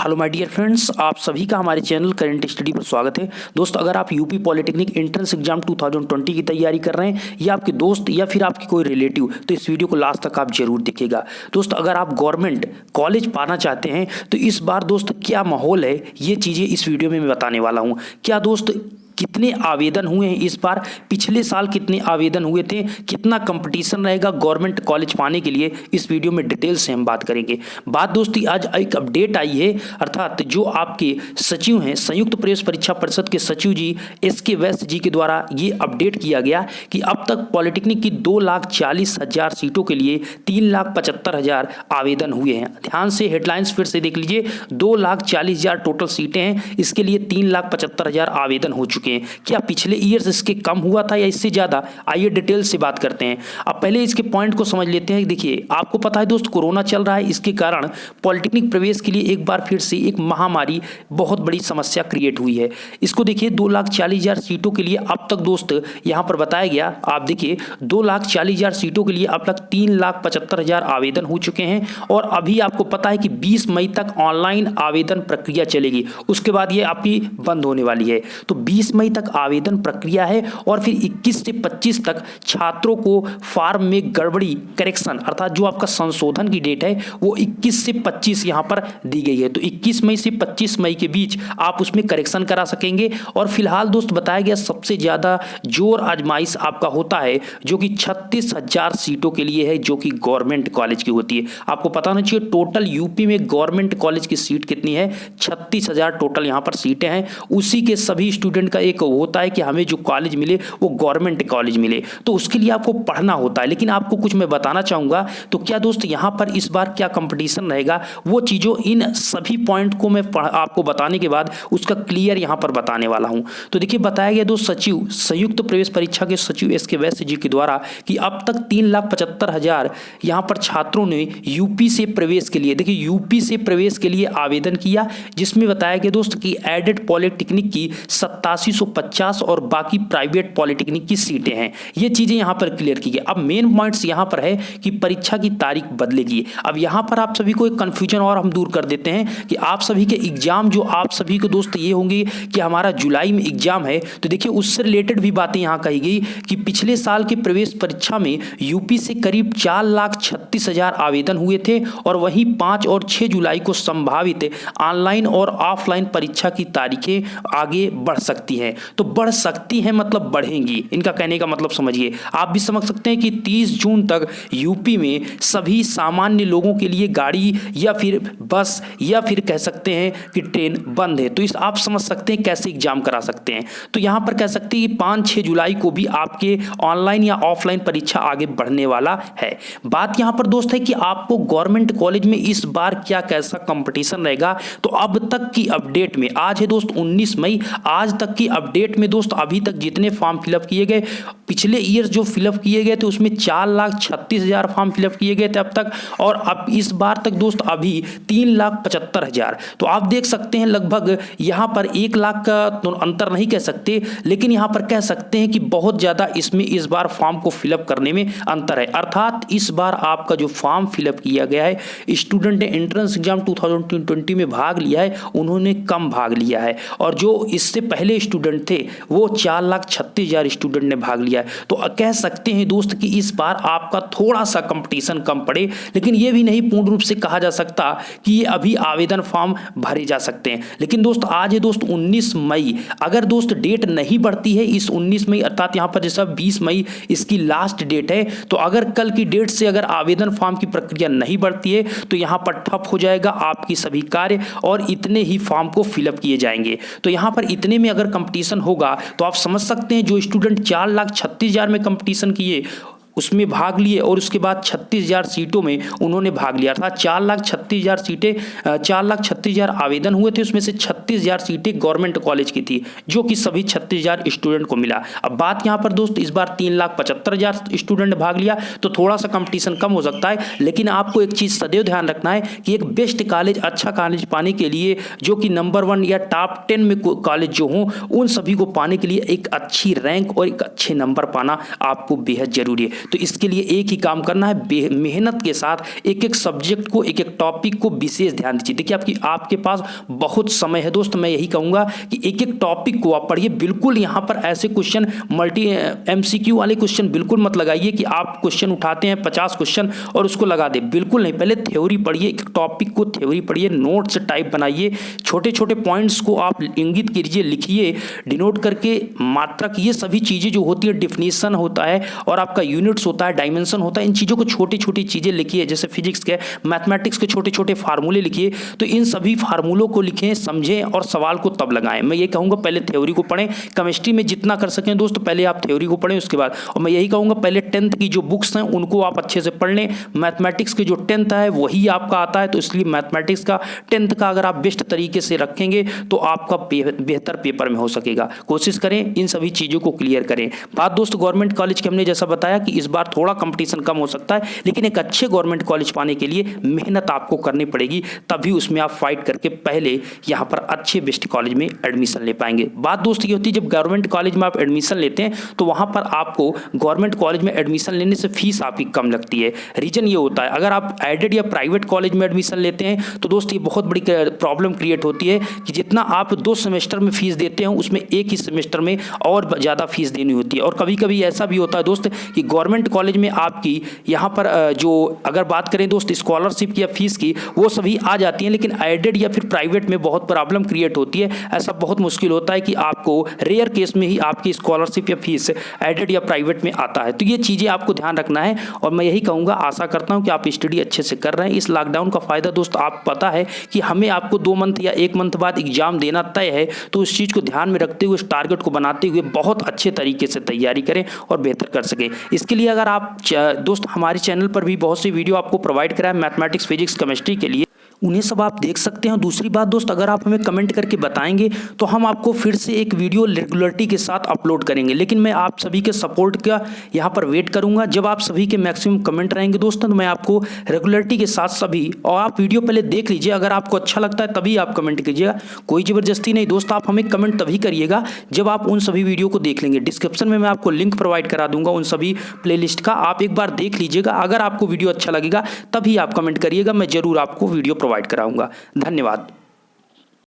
Hello my dear friends, आप सभी का हमारे चैनल करंट स्टडी पर स्वागत है। दोस्त, अगर आप यूपी पॉलिटेक्निक एंट्रेंस एग्जाम 2020 की तैयारी कर रहे हैं या आपके दोस्त या फिर आपके कोई रिलेटिव, तो इस वीडियो को लास्ट तक आप जरूर देखिएगा। दोस्त, अगर आप गवर्नमेंट कॉलेज पाना चाहते हैं तो इस बार दोस्त क्या माहौल है, ये चीज़ें इस वीडियो में मैं बताने वाला हूँ। क्या दोस्त कितने आवेदन हुए हैं इस बार, पिछले साल कितने आवेदन हुए थे, कितना कंपटीशन रहेगा गवर्नमेंट कॉलेज पाने के लिए, इस वीडियो में डिटेल से हम बात करेंगे। बात दोस्ती, आज एक अपडेट आई है, अर्थात जो आपके सचिव हैं, संयुक्त प्रवेश परीक्षा परिषद के सचिव जी SK वैश्य जी के द्वारा ये अपडेट किया गया कि अब तक पॉलिटेक्निक की 2,40,000 सीटों के लिए 3,75,000 आवेदन हुए हैं। ध्यान से हेडलाइंस फिर से देख लीजिए, 2,40,000 टोटल सीटें हैं, इसके लिए 3,75,000 आवेदन हो चुके हैं। क्या पिछले ईयर्स इसके कम हुआ था या इससे ज्यादा? आइए डिटेल से बात करते हैं। अब पहले इसके पॉइंट को समझ लेते हैं। देखिए, आपको पता है दोस्त, कोरोना चल रहा है, इसके कारण पॉलिटेक्निक प्रवेश के लिए एक बार फिर से एक महामारी, बहुत बड़ी समस्या क्रिएट हुई है। इसको देखिए, 2,40,000 सीटों के लिए अब तक दोस्त यहां पर बताया गया, आप देखिए 2,40,000 सीटों के लिए अब तक 3,75,000 आवेदन हो चुके हैं। और अभी आपको पता है कि 20 मई तक ऑनलाइन आवेदन प्रक्रिया चलेगी, उसके बाद ये आपकी बंद होने वाली है। तो 20 मई तक आवेदन प्रक्रिया है और फिर 21 से 25 तक छात्रों को फॉर्म में गड़बड़ी, करेक्शन, अर्थात जो आपका संशोधन की डेट है वो 21 से 25 यहां पर दी गई है। तो 21 मई से 25 मई के बीच आप उसमें करेक्शन करा सकेंगे। और फिलहाल दोस्त बताया गया सबसे ज्यादा जोर आजमाइश आपका होता है जो कि 36,000 सीटों के लिए है, जो कि गवर्नमेंट कॉलेज की होती है। आपको पता होना चाहिए टोटल यूपी में गवर्नमेंट कॉलेज की सीट कितनी है, 36,000 टोटल यहां पर सीटें हैं। उसी के सभी स्टूडेंट का एक होता है कि हमें जो कॉलेज मिले वो गवर्नमेंट कॉलेज मिले, तो उसके लिए आपको पढ़ना होता है। लेकिन आपको कुछ मैं बताना चाहूंगा, तो क्या दोस्त यहां पर इस बार क्या कंपटीशन रहेगा, वो चीजों, इन सभी पॉइंट को मैं आपको बताने के बाद उसका क्लियर यहां पर बताने वाला हूं। तो देखिए, बताया गया दोस्त सचिव, संयुक्त प्रवेश परीक्षा के सचिव SK वैश्य जी के द्वारा कि अब तक 3,75,000 यहां पर छात्रों ने यूपी से प्रवेश के लिए, देखिए यूपी से प्रवेश के लिए आवेदन किया, जिसमें बताया गया दोस्त कि एडेड पॉलिटेक्निक की 8750 और बाकी प्राइवेट पॉलिटेक्निक की सीटें हैं। ये चीजें यहां पर क्लियर की गई। अब मेन पॉइंट्स यहां पर है कि परीक्षा की तारीख बदलेगी। अब यहां पर आप सभी को एक कंफ्यूजन और हम दूर कर देते हैं कि आप सभी के एग्जाम, जो आप सभी को दोस्त ये होंगे कि हमारा जुलाई में एग्जाम है, तो देखिए उससे रिलेटेड भी बातें यहां कही गई कि पिछले साल की प्रवेश परीक्षा में यूपी से करीब 4,36,000 आवेदन हुए थे और वहीं 5 और 6 जुलाई को संभावित ऑनलाइन और ऑफलाइन परीक्षा की तारीखें आगे बढ़ सकती हैं। तो बढ़ सकती हैं मतलब बढ़ेंगी, इनका कहने का मतलब समझिए। आप भी समझ सकते हैं कि 30 जून तक यूपी में सभी सामान्य लोगों के लिए गाड़ी या फिर बस या फिर कह सकते हैं कि ट्रेन बंद है। तो इस आप समझ सकते हैं कैसे एग्जाम करा सकते हैं। तो यहां पर कह सकते हैं कि 5-6 जुलाई को भी आपके ऑनलाइन या ऑफलाइन परीक्षा आगे बढ़ने वाला है। बात यहां पर दोस्त है कि आपको गवर्नमेंट कॉलेज में इस बार क्या कैसा कंपटीशन रहेगा। तो अब तक की अपडेट में, आज है दोस्त 19 मई, आज तक की अपडेट में दोस्त अभी तक जितने फॉर्म फिलअप किए गए, पिछले ईयर जो फिलअप किए गए थे उसमें 4,36,000 फॉर्म फिलअप किए गए थे अब तक, और अब इस बार तक दोस्त अभी 3,75,000। तो आप देख सकते हैं लगभग यहां पर 1 लाख का तो अंतर नहीं कह सकते, लेकिन यहां पर कह सकते हैं कि बहुत ज्यादा इसमें इस बार फॉर्म को फिलअप करने में अंतर है। अर्थात इस बार आपका जो फॉर्म फिलअप किया गया है, स्टूडेंट ने एंट्रेंस एग्जाम 2020 में भाग लिया है, उन्होंने कम भाग लिया है, और जो इससे पहले स्टूडेंट थे वो 4,36,000 स्टूडेंट ने भाग लिया है। तो कह सकते हैं दोस्त कि इस बार आपका थोड़ा सा कंपटीशन कम पड़े, लेकिन यह भी नहीं पूर्ण रूप से कहा जा सकता कि ये अभी आवेदन फॉर्म भरे जा सकते हैं। लेकिन दोस्त आज है दोस्त 19 मई, अगर दोस्त डेट नहीं बढ़ती है इस 19 मई, अर्थात यहां पर जैसा 20 मई इसकी लास्ट डेट है, तो अगर कल की डेट से अगर आवेदन फॉर्म की प्रक्रिया नहीं बढ़ती है तो यहां पर ठप हो जाएगा आपकी सभी कार्य और इतने ही फॉर्म को फिलअप किए जाएंगे। तो यहां पर इतने में अगर कंपटीशन होगा तो आप समझ सकते हैं जो स्टूडेंट 4,36,000 में कंपटीशन किए, उसमें भाग लिए और उसके बाद 36,000 सीटों में उन्होंने भाग लिया था। 4,36,000 सीटें, 4,36,000 आवेदन हुए थे, उसमें से 36,000 सीटें गवर्नमेंट कॉलेज की थी, जो कि सभी 36,000 स्टूडेंट को मिला। अब बात यहाँ पर दोस्त, इस बार 3,75,000 स्टूडेंट ने भाग लिया, तो थोड़ा सा कंपटीशन कम हो सकता है। लेकिन आपको एक चीज़ सदैव ध्यान रखना है कि एक बेस्ट कॉलेज, अच्छा कॉलेज पाने के लिए, जो कि नंबर 1 या टॉप 10 में कॉलेज जो हों, उन सभी को पाने के लिए एक अच्छी रैंक और एक अच्छे नंबर पाना आपको बेहद जरूरी है। तो इसके लिए एक ही काम करना है, मेहनत के साथ एक एक सब्जेक्ट को, एक एक टॉपिक को विशेष ध्यान दीजिए। देखिए आपके पास बहुत समय है दोस्त, मैं यही कहूँगा कि एक एक टॉपिक को आप पढ़िए। बिल्कुल यहाँ पर ऐसे क्वेश्चन मल्टी MCQ वाले क्वेश्चन बिल्कुल मत लगाइए कि आप क्वेश्चन उठाते हैं 50 क्वेश्चन और उसको लगा दे, बिल्कुल नहीं। पहले थ्योरी पढ़िए, एक टॉपिक को थ्योरी पढ़िए, नोट्स टाइप बनाइए, छोटे छोटे पॉइंट्स को आप इंगित कीजिए, लिखिए, डिनोट करके मात्रक, ये सभी चीज़ें जो होती है, डिफिनीशन होता है और आपका यूनिट्स होता है, डायमेंशन होता है, इन चीज़ों को छोटी छोटी चीज़ें लिखिए। जैसे फिजिक्स के, मैथमेटिक्स के छोटे छोटे फार्मूले लिखिए, तो इन सभी फार्मूलों को लिखें, समझें और सवाल को तब लगाएं। मैं ये कहूँगा पहले थ्योरी को पढ़ें, केमिस्ट्री में जितना कर सकें दोस्त पहले आप थ्योरी को पढ़ें उसके बाद। और मैं यही कहूँगा पहले 10th की जो बुक्स हैं उनको आप अच्छे से पढ़ लें। मैथमेटिक्स के जो 10th है वही आपका आता है, तो इसलिए मैथमेटिक्स का 10th का अगर आप बेस्ट तरीके से रखेंगे तो आपका बेहतर पेपर में हो सकेगा। कोशिश करें इन सभी चीज़ों को क्लियर करें। बात दोस्त गवर्नमेंट कॉलेज की, हमने जैसा बताया कि इस बार थोड़ा कंपटीशन कम हो सकता है, लेकिन एक अच्छे गवर्नमेंट कॉलेज पाने के लिए मेहनत आपको करनी पड़ेगी, तभी उसमें आप फाइट करके पहले यहाँ पर अच्छे बेस्ट कॉलेज में एडमिशन ले पाएंगे। बात दोस्त ये होती है जब गवर्नमेंट कॉलेज में आप एडमिशन लेते हैं तो वहाँ पर आपको गवर्नमेंट कॉलेज में एडमिशन लेने से फीस आपकी कम लगती है। रीजन ये होता है, अगर आप एडेड या प्राइवेट कॉलेज में एडमिशन लेते हैं तो दोस्त ये बहुत बड़ी प्रॉब्लम क्रिएट होती है कि जितना आप 2 सेमेस्टर में फीस देते हैं उसमें एक ही सेमेस्टर में और ज़्यादा फीस देनी होती है। और कभी कभी ऐसा भी होता है दोस्त कि गवर्नमेंट कॉलेज में आपकी यहाँ पर जो अगर बात करें दोस्त स्कॉलरशिप या फीस की, वो सभी आ जाती हैं, लेकिन एडेड या फिर प्राइवेट में बहुत प्रॉब्लम क्रिएट होती है। ऐसा बहुत मुश्किल होता है कि आपको रेयर केस में ही आपकी स्कॉलरशिप या फीस एडेड या प्राइवेट में आता है। तो ये चीज़ें आपको ध्यान रखना है और मैं यही कहूँगा, आशा करता हूँ कि आप स्टडी अच्छे से कर रहे हैं। इस लॉकडाउन का फ़ायदा दोस्त आप पता है कि हमें आपको 2 मंथ या 1 मंथ बाद एग्जाम देना तय है, तो उस चीज़ को ध्यान में रखते हुए, उस टारगेट को बनाते हुए बहुत अच्छे तरीके से तैयारी करें और बेहतर कर सकें। इसके लिए अगर आप दोस्त हमारे चैनल पर भी बहुत सी वीडियो आपको प्रोवाइड कराए मैथमेटिक्स, फिजिक्स, केमिस्ट्री के लिए, उन्हें सब आप देख सकते हैं। दूसरी बात दोस्त, अगर आप हमें कमेंट करके बताएंगे तो हम आपको फिर से एक वीडियो रेगुलरिटी के साथ अपलोड करेंगे, लेकिन मैं आप सभी के सपोर्ट का यहाँ पर वेट करूँगा। जब आप सभी के मैक्सिमम कमेंट रहेंगे दोस्तों तो मैं आपको रेगुलरिटी के साथ सभी, और आप वीडियो पहले देख लीजिए, अगर आपको अच्छा लगता है तभी आप कमेंट कीजिएगा, कोई ज़बरदस्ती नहीं दोस्त। आप हमें कमेंट तभी करिएगा जब आप उन सभी वीडियो को देख लेंगे। डिस्क्रिप्शन में मैं आपको लिंक प्रोवाइड करा दूंगा उन सभी प्लेलिस्ट का, आप एक बार देख लीजिएगा। अगर आपको वीडियो अच्छा लगेगा तभी आप कमेंट करिएगा, मैं ज़रूर आपको वीडियो प्रोवाइड कराऊंगा। धन्यवाद।